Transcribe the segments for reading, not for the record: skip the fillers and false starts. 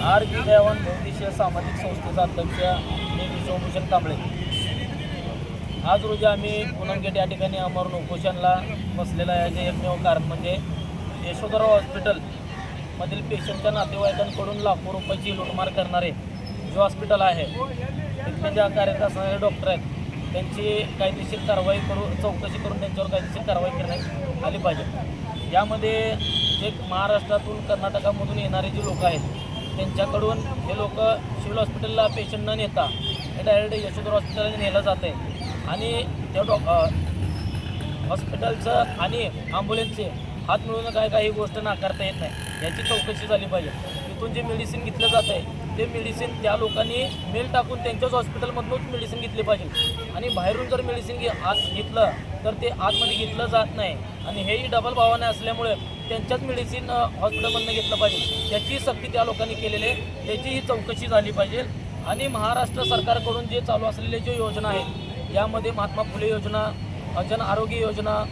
RB. दयावान बहुउद्देशीय सामाजिक संस्थेचा अध्यक्ष मी विश्वभूषण कांबळे. आज रोजी आम्ही पूनम गेट या ठिकाणी अमरण उपोषणला बसलेला आहे. एकमेव कारण म्हणजे यशोधराव हॉस्पिटलमधील पेशंटच्या नातेवाईकांकडून लाखो रुपयाची लूटमार करणारे जे हॉस्पिटल आहे, तिथले ज्या कार्यरत असणारे डॉक्टर आहेत त्यांची कायदेशीर कारवाई चौकशी करून त्यांच्यावर कायदेशीर कारवाई करण्यात आली पाहिजे. यामध्ये जे महाराष्ट्रातून कर्नाटकामधून येणारे जे लोक आहेत त्यांच्याकडून हे लोक सिव्हिल हॉस्पिटलला पेशंट न नेता हे डायरेक्ट यशोधर हॉस्पिटलला नेलं जातं आहे आणि त्या हॉस्पिटलचं आणि ॲम्ब्युलन्सचे हात मिळून काही गोष्ट नाकारता येत नाही. याची चौकशी झाली पाहिजे. तिथून जे मेडिसिन घेतलं जातं आहे ते मेडिसिन त्या लोकांनी मेल टाकून त्यांच्याच हॉस्पिटलमधूनच मेडिसिन घेतली पाहिजे आणि बाहेरून जर मेडिसिन घेतलं तर ते आतमध्ये घेतलं जात नाही आणि हेही डबल भावाने असल्यामुळे त्यांच्याच मेडिसिन हॉस्पिटलमधून घेतलं पाहिजे. त्याची सक्ती त्या लोकांनी केलेली आहे, त्याचीही चौकशी झाली पाहिजे. आणि महाराष्ट्र सरकारकडून जे चालू असलेले जे योजना आहेत यामध्ये महात्मा फुले योजना, जन आरोग्य योजना,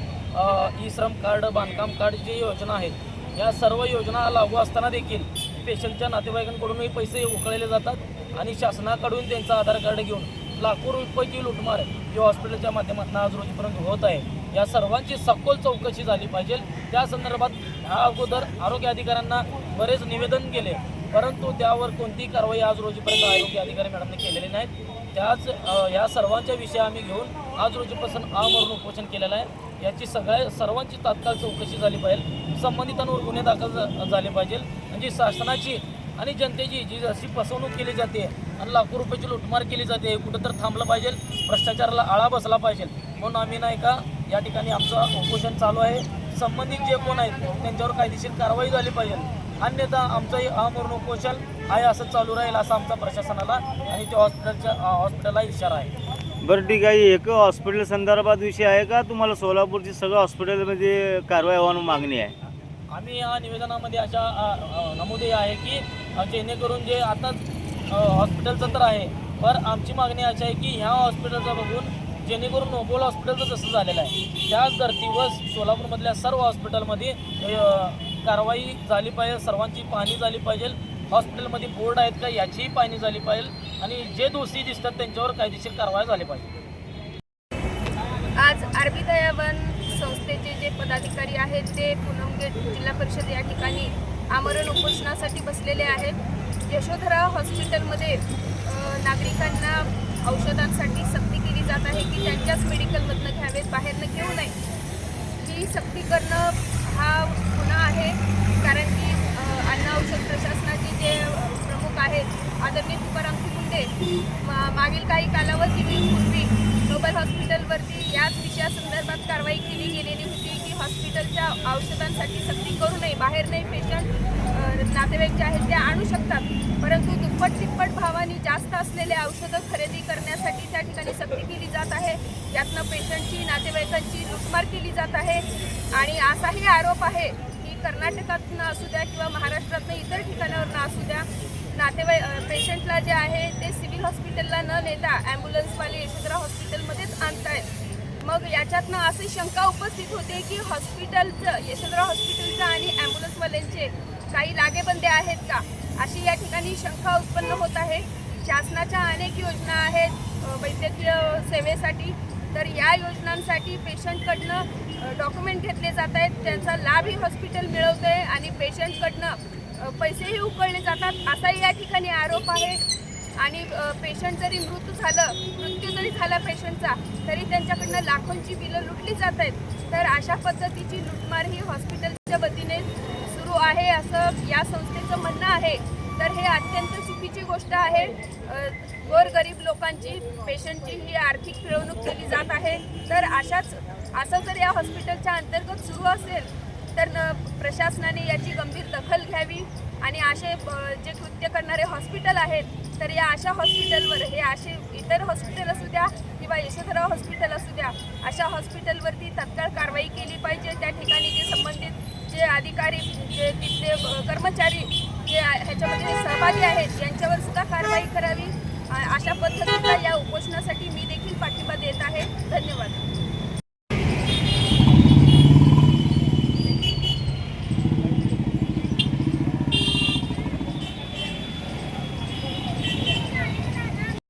ई श्रम कार्ड, बांधकाम कार्ड जे योजना आहेत या सर्व योजना लागू असताना देखील पेशंटच्या नातेवाईकांकडूनही पैसे उकळले जातात आणि शासनाकडून त्यांचं आधार कार्ड घेऊन लाखो रुपयाची लूटमार जी हॉस्पिटलच्या माध्यमातून आज रोजीपर्यंत होत आहे. या सर्वांची सखोल चौकशी झाली पाहिजे. त्या संदर्भात ह्या अगोदर आरोग्य अधिकाऱ्यांना बरेच निवेदन केले, परंतु त्यावर कोणतीही कारवाई आज रोजीपर्यंत आरोग्य अधिकारी मॅडमने केलेली नाहीत. त्याच या सर्वांच्या विषय आम्ही घेऊन आज रोजीपासून आमरण उपोषण केलेलं आहे. याची सर्वांची तात्काळ चौकशी झाली पाहिजे. संबंधितांवर गुन्हे दाखल झाले पाहिजे. म्हणजे शासनाची आणि जनतेची जी अशी फसवणूक केली जाते आणि लाखो रुपयाची लूटमार केली जाते कुठं तर थांबलं पाहिजे. भ्रष्टाचाराला आळा बसला पाहिजे म्हणून आम्ही नाही का या ठिकाणी आमचं उपोषण चालू आहे. संबंधित जे कोण आहेत त्यांच्यावर कायदेशीर कारवाई झाली पाहिजे. अन्यथा आमचं आमरण उपोषण आहे असं चालू राहील असा आमचा प्रशासनाला आणि त्या हॉस्पिटलला इशारा आहे. बरं ठीक आहे. एक हॉस्पिटल संदर्भात विषय आहे का तुम्हाला सोलापूरची सगळं हॉस्पिटलमध्ये कारवाई व्हावं मागणी आहे? आम्ही या निवेदनामध्ये अशा नमूद आहे की जेणेकरून जे आता हॉस्पिटलचं तर आहे, पण आमची मागणी अशी आहे की ह्या हॉस्पिटलचं बघून जेणेकरून नोबल हॉस्पिटलचं जसं झालेलं आहे त्याच धर्तीवर सोलापूरमधल्या सर्व हॉस्पिटलमध्ये कारवाई झाली पाहिजे. सर्वांची पाहणी झाली पाहिजे. हॉस्पिटलमध्ये बोर्ड आहेत का याचीही पाहणी झाली पाहिजे आणि जे दोषी दिसतात त्यांच्यावर कायदेशीर कारवाई झाली पाहिजे. आज आर.बी. दयावान संस्थेचे जे पदाधिकारी आहेत ते पूनम गेट जिल्हा परिषद या ठिकाणी आमरण उपोषणासाठी बसलेले आहेत. यशोधरा हॉस्पिटलमध्ये नागरिकांना औषधांसाठी सक्ती केली जात आहे की त्यांच्याच मेडिकलमधनं घ्यावेत, बाहेरनं घेऊ नये. ही सक्ती करणं हा गुन्हा आहे, कारण की अन्न औषध प्रशासनाचे जे प्रमुख आहेत आदरणीय तुकाराम मुंडे मागील काही कालावधीपूर्वी नोबल हॉस्पिटलवरती याच विषयासंदर्भात कारवाई केली गेलेली होती की हॉस्पिटलच्या औषधांसाठी सक्ती करू नये. बाहेर नाही पेशंट नातेवाईक जे आहेत ते आणू शकतात, परंतु दुप्पट तिप्पट भावाने जास्त असलेले औषधं खरेदी करण्यासाठी त्या ठिकाणी सक्ती केली जात आहे. यातनं पेशंटची, नातेवाईकांची लूटमार केली जात आहे. आणि असाही आरोप आहे की कर्नाटकातनं असू द्या किंवा महाराष्ट्रातनं इतर ठिकाणावरनं असू द्या, पेशंटला जे आहे ते सिव्हिल हॉस्पिटलला न नेता ॲम्ब्युलन्सवाले यशोधरा हॉस्पिटलमध्येच आणतायत. मग याच्यातनं अशी शंका उपस्थित होते की हॉस्पिटलचं, यशोधरा हॉस्पिटलचं आणि ॲम्ब्युलन्सवाल्यांचे काही लागेबंदे आहेत का, अशी या ठिकाणी शंका उत्पन्न होत आहे. शासनाच्या अनेक योजना आहेत वैद्यकीय सेवेसाठी, तर या योजनांसाठी पेशंटकडनं डॉक्युमेंट घेतले जात आहेत, त्यांचा लाभही हॉस्पिटल मिळवतं आहे आणि पेशंटकडनं पैसेही उकळले जातात असाही या ठिकाणी आरोप आहे. आणि पेशंट जरी मृत्यू जरी झाला पेशंटचा तरी त्यांच्याकडनं लाखोंची बिलं लुटली जात आहेत. तर अशा पद्धतीची लूटमार ही हॉस्पिटलच्या वतीने सुरू आहे असं या संस्थेचं म्हणणं आहे. तर हे अत्यंत चुकीची गोष्ट आहे. गोरगरीब लोकांची, पेशंटची ही आर्थिक पिळवणूक केली जात आहे. तर असं जर या हॉस्पिटलच्या अंतर्गत सुरू असेल तर प्रशासनाने याची गंभीर दखल घ्यावी आणि असे जे कृत्य करणारे हॉस्पिटल आहेत तर या अशा हॉस्पिटलवर, हे असे इतर हॉस्पिटल असू द्या किंवा यशोधरा हॉस्पिटल असू द्या, अशा हॉस्पिटलवरती तत्काळ कारवाई केली पाहिजे. त्या ठिकाणी जे संबंधित जे अधिकारी, जे तिथले कर्मचारी जे ह्याच्यामध्ये सहभागी आहेत यांच्यावर सुद्धा कारवाई करावी. अशा पद्धतीचा या उपोषणासाठी मी